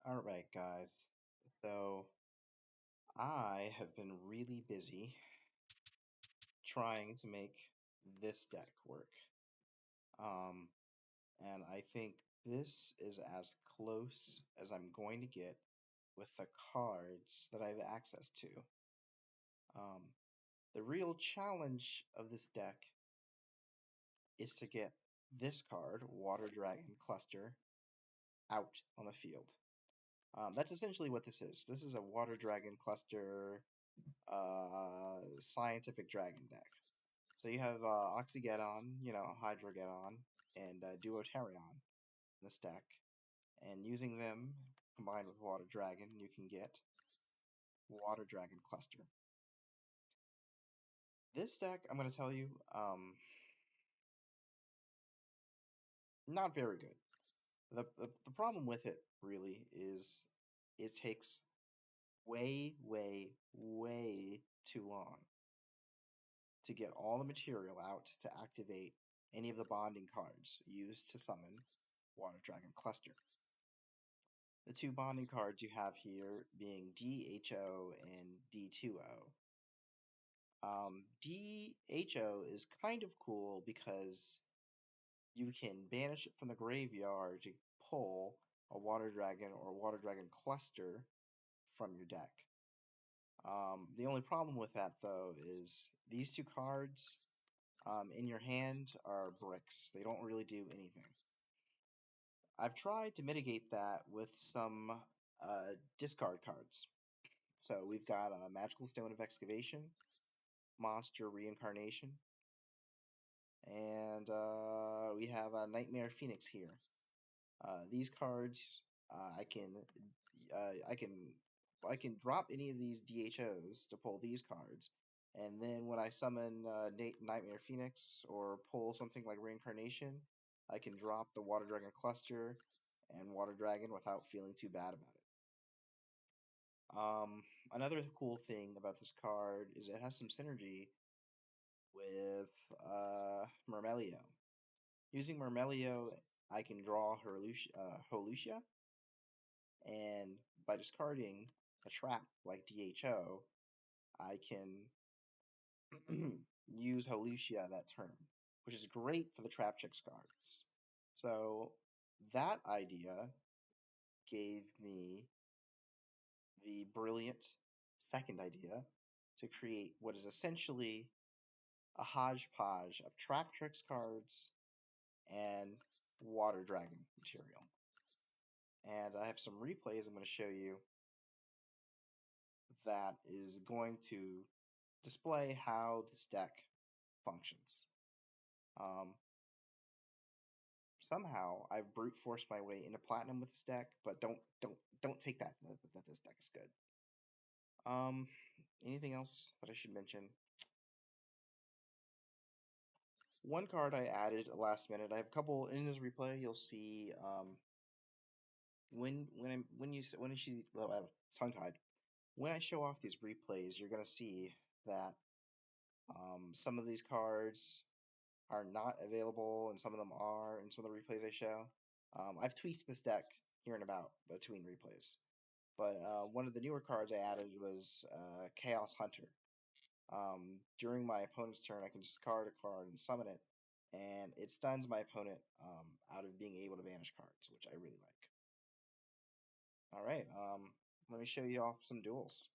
All right, guys. So I have been really busy trying to make this deck work. Um, and I think this is as close as I'm going to get with the cards that I have access to. Um, the real challenge of this deck is to get this card, Water Dragon Cluster, out on the field. That's essentially what this is. This is a Water Dragon Cluster scientific dragon deck. So you have Oxygeddon, Hydrogeddon, and Duoterion in this deck. And using them combined with Water Dragon, you can get Water Dragon Cluster. This deck, I'm going to tell you, not very good. The problem with it, really, is it takes way, way, way too long to get all the material out to activate any of the bonding cards used to summon Water Dragon Cluster. The two bonding cards you have here being DHO and D2O. DHO is kind of cool because you can banish it from the graveyard to pull a Water Dragon or Water Dragon Cluster from your deck. The only problem with that, though, is these two cards in your hand are bricks. They don't really do anything. I've tried to mitigate that with some discard cards. So we've got a Magical Stone of Excavation, Monster Reincarnation, and we have a Nightmare Phoenix here. These cards, I can I can drop any of these DHOs to pull these cards, and then when I summon Nightmare Phoenix or pull something like Reincarnation, I can drop the Water Dragon Cluster and Water Dragon without feeling too bad about it. Another cool thing about this card is it has some synergy with Myrmelio. Using Myrmelio, I can draw Holucia, and by discarding a trap like DHO, I can use Holucia that turn, which is great for the trap checks cards. So that idea gave me the brilliant second idea to create what is essentially a hodgepodge of trap tricks cards and water dragon material. And I have some replays I'm going to show you that is going to display how this deck functions. Somehow I've brute forced my way into platinum with this deck, but don't take that this deck is good. Anything else that I should mention? One card I added last minute. I have a couple in this replay. You'll see tongue tied. When I show off these replays, you're gonna see that some of these cards are not available, and some of them are in some of the replays I show. I've tweaked this deck here and about between replays, but one of the newer cards I added was Chaos Hunter. During my opponent's turn, I can discard a card and summon it, and it stuns my opponent out of being able to banish cards, which I really like. All right, let me show you off some duels.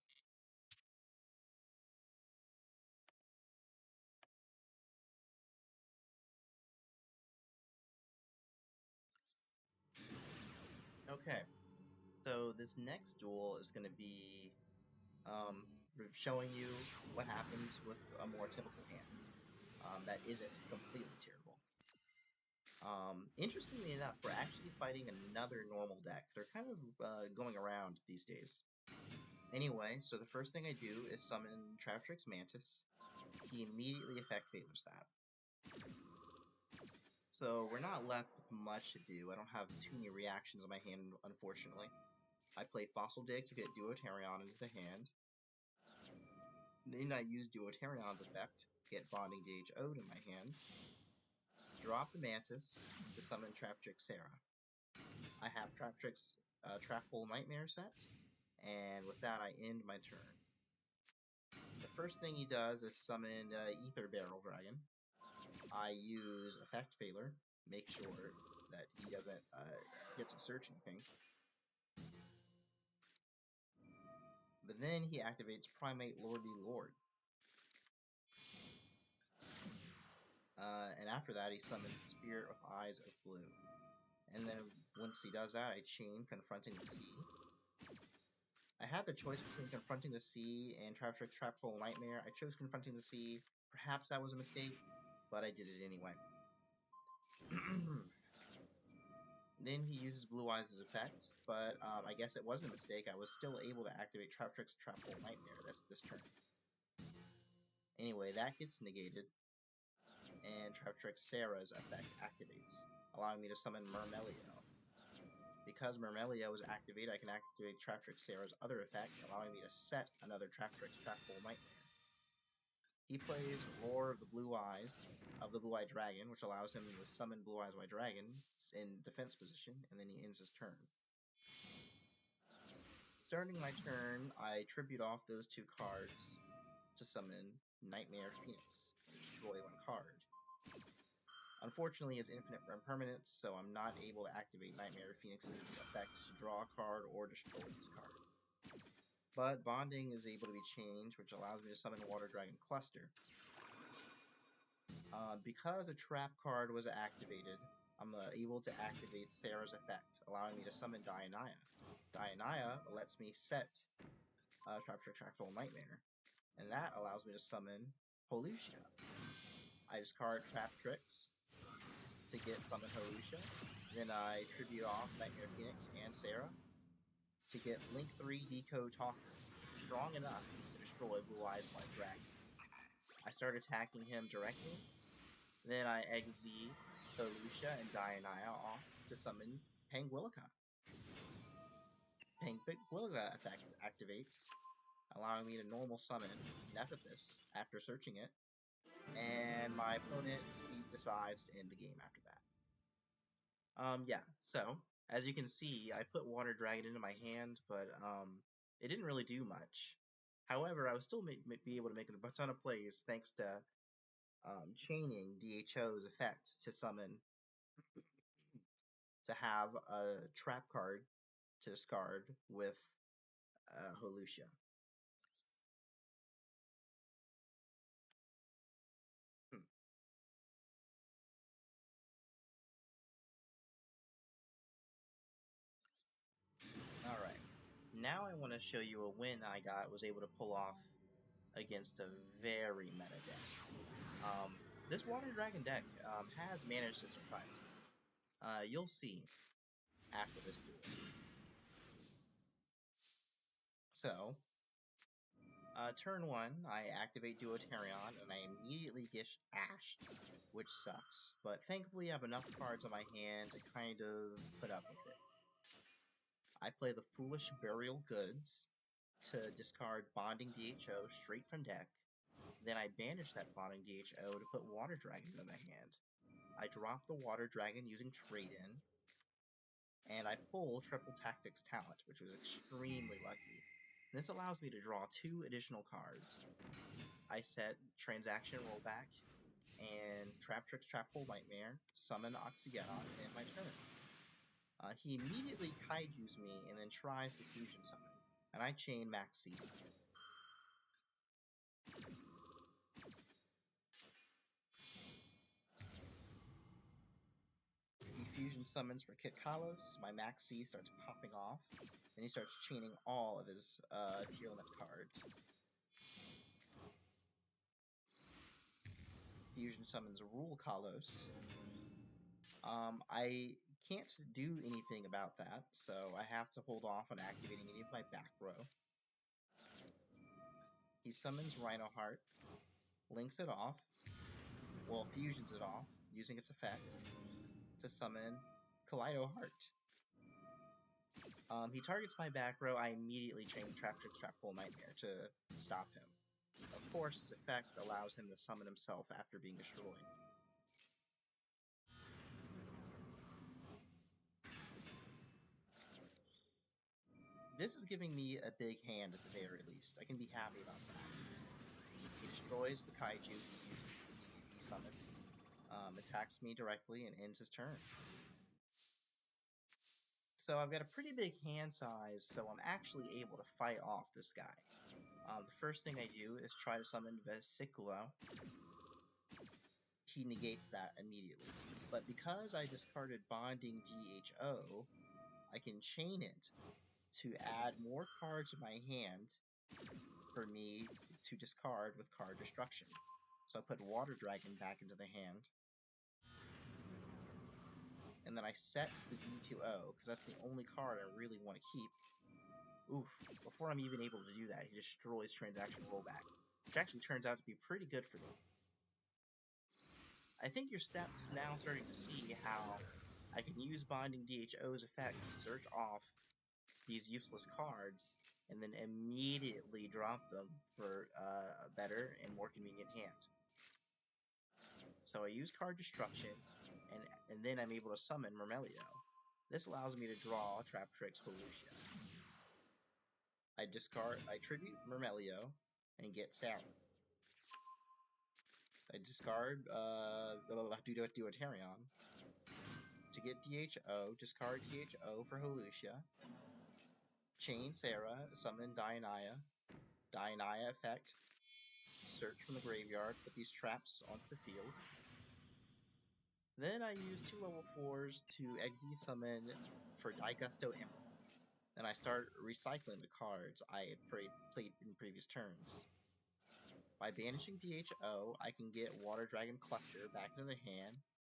Okay, so this next duel is going to be showing you what happens with a more typical hand that isn't completely terrible. Interestingly enough, we're actually fighting another normal deck. They're kind of going around these days. Anyway, so the first thing I do is summon Traptrix Mantis. He immediately effect favors that. So we're not left with much to do. I don't have too many reactions in my hand, unfortunately. I play Fossil Dig to get Duoterion into the hand. Then I use Duoterion's effect, get Bonding DHO'd in my hand. Drop the Mantis to summon Traptrix Sarah. I have Traptrix Trap Hole Nightmare set, and with that I end my turn. The first thing he does is summon Ether Barrel Dragon. I use Effect Failure, make sure that he doesn't get to search anything. But then he activates Primate Lordy Lord. And after that, he summons Spirit of Eyes of Blue. And then once he does that, I chain Confronting the Sea. I had the choice between Confronting the Sea and Traptrix Trapful Nightmare. I chose Confronting the Sea. Perhaps that was a mistake, but I did it anyway. Then he uses Blue Eyes as effect, but I guess it wasn't a mistake. I was still able to activate Traptrix Trapful Nightmare this turn. Anyway, that gets negated, and Traptrix Sarah's effect activates, allowing me to summon Mermelio. Because Mermelio is activated, I can activate Traptrix Sarah's other effect, allowing me to set another Traptrix Trapful Nightmare. He plays Roar of the Blue-Eyed Dragon, which allows him to summon Blue-Eyes White Dragon in defense position, and then he ends his turn. Starting my turn, I tribute off those two cards to summon Nightmare Phoenix to destroy one card. Unfortunately, it's infinite impermanence, so I'm not able to activate Nightmare Phoenix's effect to draw a card or destroy this card. But Bonding is able to be changed, which allows me to summon Water Dragon Cluster. Because a trap card was activated, I'm able to activate Sarah's effect, allowing me to summon Dianaya. Dianaya lets me set Traptrix Trapful Nightmare, and that allows me to summon Holucia. I discard Traptrix to get summon Holucia, then I tribute off Nightmare Phoenix and Sarah to get Link 3 Decode Talker, strong enough to destroy Blue Eyes White Dragon. I start attacking him directly, then I exit Holucia and Dianaya off to summon Penguillica. Penguillica effect activates, allowing me to normal summon Nephthys after searching it, and my opponent decides to end the game after that. Yeah, so, as you can see, I put Water Dragon into my hand, but it didn't really do much. However, I was still be able to make a ton of plays thanks to chaining DHO's effect to summon, to have a trap card to discard with Holucia. Alright, now I want to show you a win I was able to pull off against a very meta deck. This Water Dragon deck has managed to surprise me. You'll see after this duel. So, turn 1, I activate Duotarion, and I immediately get ashed, which sucks, but thankfully I have enough cards on my hand to kind of put up with it. I play the Foolish Burial Goods to discard Bonding DHO straight from deck, then I banish that Bonding DHO to put Water Dragon in my hand. I drop the Water Dragon using Trade-In, and I pull Triple Tactics Talent, which was extremely lucky. This allows me to draw 2 additional cards. I set Transaction Rollback and Traptrix Trapful Nightmare, summon Oxygeddon, and end my turn. He immediately Kaiju's me and then tries to Fusion Summon, and I chain Maxi. He Fusion Summons for Kit Kalos, my Maxi starts popping off, and he starts chaining all of his tier limit cards. Fusion Summons Rule Kalos. I can't do anything about that, so I have to hold off on activating any of my back row. He summons Rhino Heart, links it off, well, fusions it off, using its effect, to summon Kaleido Heart. He targets my back row, I immediately chain Traptrix Trapful Nightmare to stop him. Of course, his effect allows him to summon himself after being destroyed. This is giving me a big hand at the very least. I can be happy about that. He destroys the kaiju he summoned, attacks me directly, and ends his turn. So I've got a pretty big hand size, so I'm actually able to fight off this guy. The first thing I do is try to summon Vesiculo. He negates that immediately. But because I discarded Bonding DHO, I can chain it to add more cards to my hand for me to discard with card destruction. So I put Water Dragon back into the hand. And then I set the D2O, because that's the only card I really want to keep. Oof, before I'm even able to do that, he destroys Transaction Rollback, which actually turns out to be pretty good for me. I think your steps now starting to see how I can use Bonding DHO's effect to search off these useless cards, and then immediately drop them for a better and more convenient hand. So I use card destruction, and then I'm able to summon Mermelio. This allows me to draw Traptrix Volusia. I tribute Mermelio and get Sarah. I discard Deuterion to get DHO, discard DHO for Volusia. Chain Sarah, summon Diania effect, search from the graveyard, put these traps onto the field. Then I use 2 level 4s to Exi summon for Daigusto Emerald. Then I start recycling the cards I had played in previous turns. By banishing DHO, I can get Water Dragon Cluster back into the hand.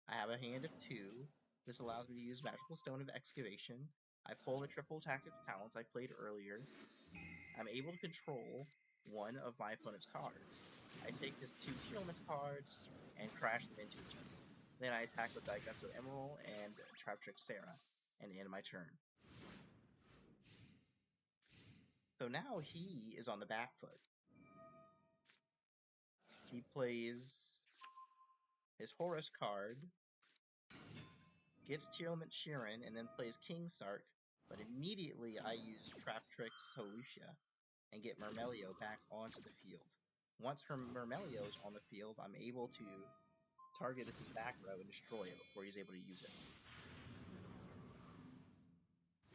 I have a hand of 2. This allows me to use Magical Stone of Excavation. I pull the triple tactics talents I played earlier. I'm able to control one of my opponent's cards. I take his 2 Teal'c cards and crash them into each other. Then I attack with Daigusto Emerald and Traptrix Sarah, and end my turn. So now he is on the back foot. He plays his Horus card, gets Teal'c Sheeran, and then plays King Sark, but immediately I use Traptrix Volusia and get Mermelio back onto the field. Once her Mermelio is on the field, I'm able to target his back row and destroy it before he's able to use it.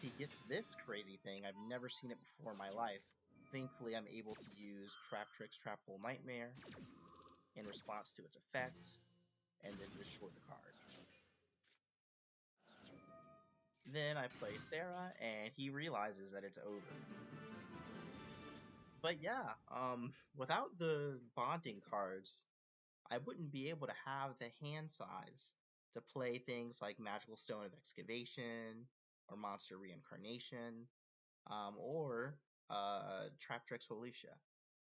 He gets this crazy thing. I've never seen it before in my life. Thankfully, I'm able to use Traptrix Trap Hole Nightmare in response to its effect, and then destroy the card. Then I play Sarah, and he realizes that it's over. But yeah, without the bonding cards, I wouldn't be able to have the hand size to play things like Magical Stone of Excavation, or Monster Reincarnation, or Traptrix Volusia.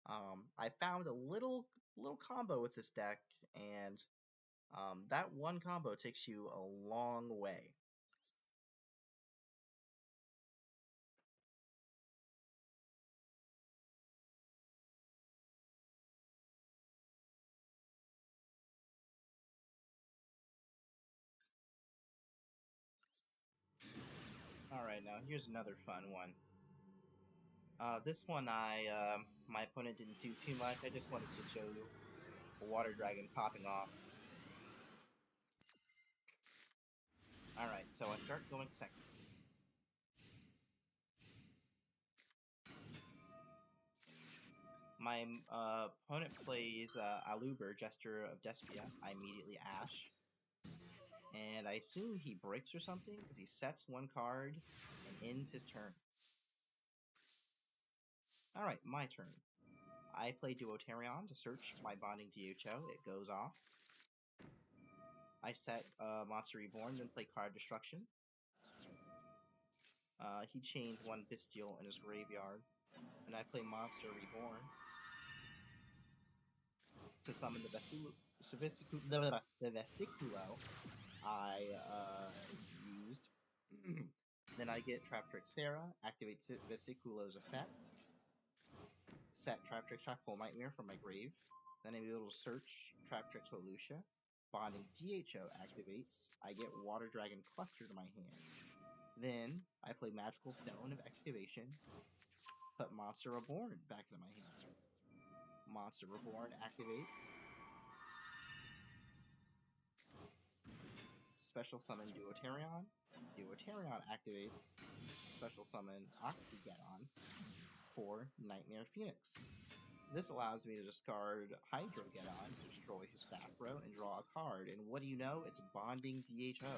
I found a little combo with this deck, and that one combo takes you a long way. Alright, now here's another fun one. This one my opponent didn't do too much. I just wanted to show you a Water Dragon popping off. Alright, so I start going second. My opponent plays Aluber, Jester of Despia. I immediately Ash. And I assume he breaks or something, because he sets one card and ends his turn. Alright, my turn. I play Deuterion to search my Bonding DHO. It goes off. I set Monster Reborn, then play Card Destruction. He chains one Bestial in his graveyard. And I play Monster Reborn to summon the Vesiculo I used. Then I get Traptrix Sarah, activate Vesiculo's effect, set Traptrix Trap Hole Nightmare from my grave. Then I'm able to search Traptrix Volusia. Bonding DHO activates. I get Water Dragon Cluster to my hand. Then I play Magical Stone of Excavation, put Monster Reborn back into my hand. Monster Reborn activates. Special summon Duotarion. Duotarion activates. Special summon Oxygeddon for Nightmare Phoenix. This allows me to discard Hydrogeddon to destroy his back row and draw a card. And what do you know? It's Bonding DHO.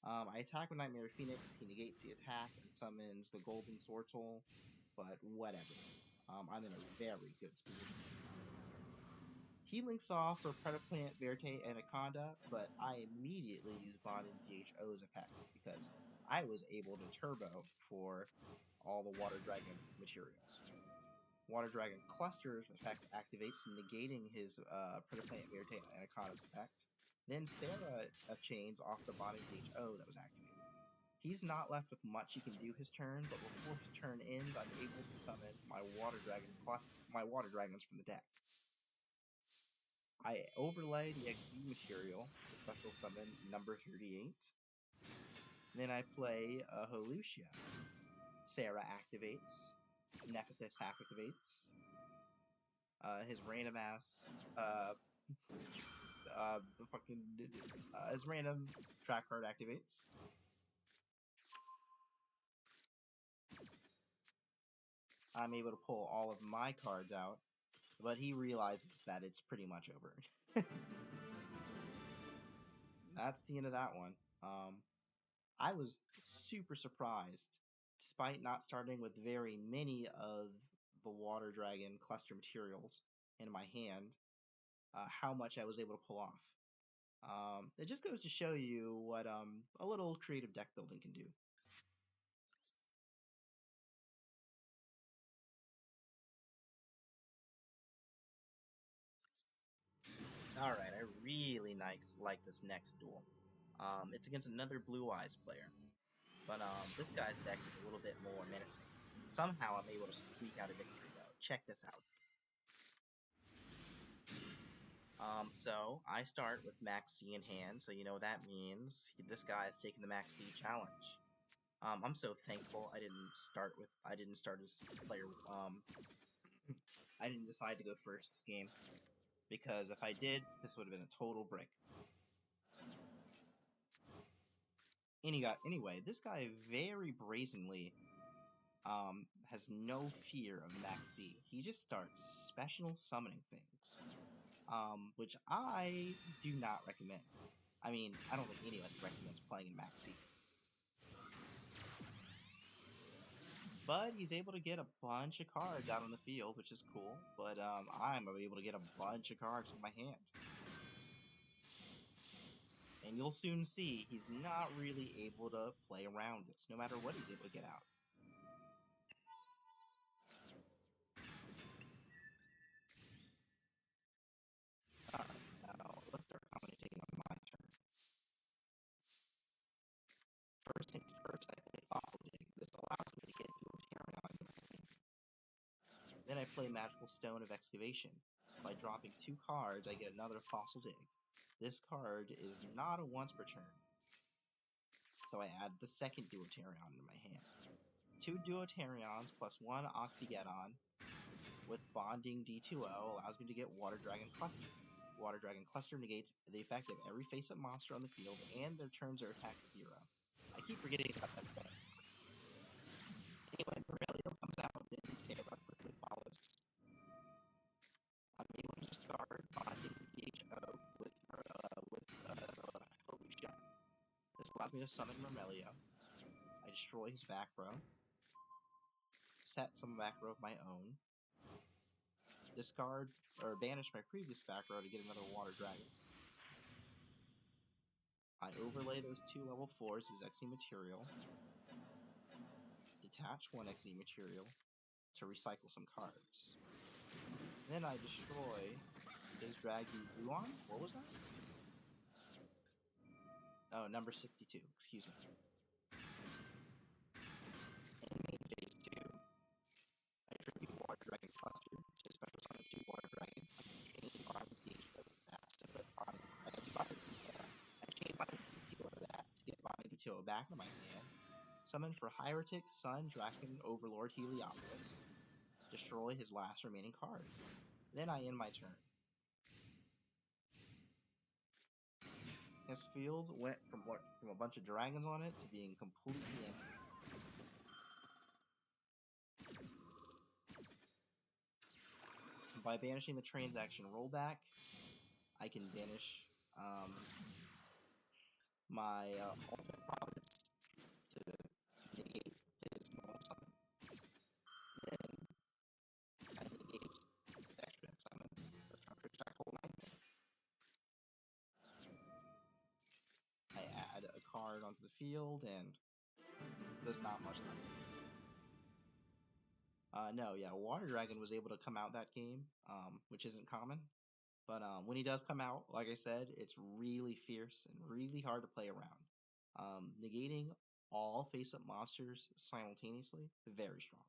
I attack with Nightmare Phoenix. He negates the attack and summons the Golden Sortal, but whatever. I'm in a very good position. He links off for Predaplant, Verte, Anaconda, but I immediately use Bonding DHO's effect because I was able to turbo for all the Water Dragon materials. Water Dragon Cluster's effect activates, negating his Predaplant, Verte, and Anaconda's effect. Then Sarah chains off the Bonding DHO that was activated. He's not left with much he can do his turn, but before his turn ends, I'm able to summon my Water Dragons from the deck. I overlay the XZ material to special summon number 38. Then I play a Holucia. Sarah activates. Nephthys activates. His random ass, his random track card activates. I'm able to pull all of my cards out, but he realizes that it's pretty much over. That's the end of that one. I was super surprised, despite not starting with very many of the Water Dragon cluster materials in my hand, how much I was able to pull off. It just goes to show you what a little creative deck building can do. Alright, I really like this next duel. It's against another Blue Eyes player, but this guy's deck is a little bit more menacing. Somehow I'm able to squeak out a victory, though. Check this out. So I start with Max C in hand, so you know what that means. This guy is taking the Max C challenge. I'm so thankful I didn't start as player, I didn't decide to go first this game, because if I did, this would have been a total brick. Anyway, this guy very brazenly has no fear of Max C. He just starts special summoning things, which I do not recommend. I mean, I don't think anyone recommends playing in Max C. But he's able to get a bunch of cards out on the field, which is cool, but I'm able to get a bunch of cards in my hand. And you'll soon see he's not really able to play around this, no matter what he's able to get out. Alright, now let's start commentating on my turn. First things first, I play Fossil Dig. This allows me to get Duotarion in my hand. Then I play Magical Stone of Excavation. By dropping 2 cards, I get another Fossil Dig. This card is not a once per turn, so I add the second Duotarion in my hand. 2 Duotarions plus 1 Oxygeddon with Bonding D2O allows me to get Water Dragon Cluster. Water Dragon Cluster negates the effect of every face-up monster on the field, and their turns are attacked to 0. I keep forgetting about that set. Anyway, Morelio comes out, then Sarah quickly follows. I'm able to discard Bonding DHO with Holucia. This allows me to summon Morelio. I destroy his back row. Set some back row of my own. Discard or banish my previous back row to get another Water Dragon. I overlay those 2 level 4s as XE material. Detach 1 XE material to recycle some cards. Then I destroy his Dragu Buon. What was that? Oh, number 62. Excuse me. In main phase 2, I tribute Water Dragon Cluster to special summon 2 Water Dragon. I chain Bonding DHO with that to put on. I chain Bonding DHO with that to get Bonding DHO Yugioh back into my hand, summon for Hierotic Sun Draken Overlord Heliopolis, destroy his last remaining card. Then I end my turn. His field went from a bunch of dragons on it to being completely empty. By banishing the transaction rollback, I can banish my ultimate providence to negate his normal summon. Then I negate his extra summon, the structure shackle magnet. I add a card onto the field, and there's not much left. No, yeah, Water Dragon was able to come out that game, which isn't common. But when he does come out, like I said, it's really fierce and really hard to play around. Negating all face-up monsters simultaneously, very strong.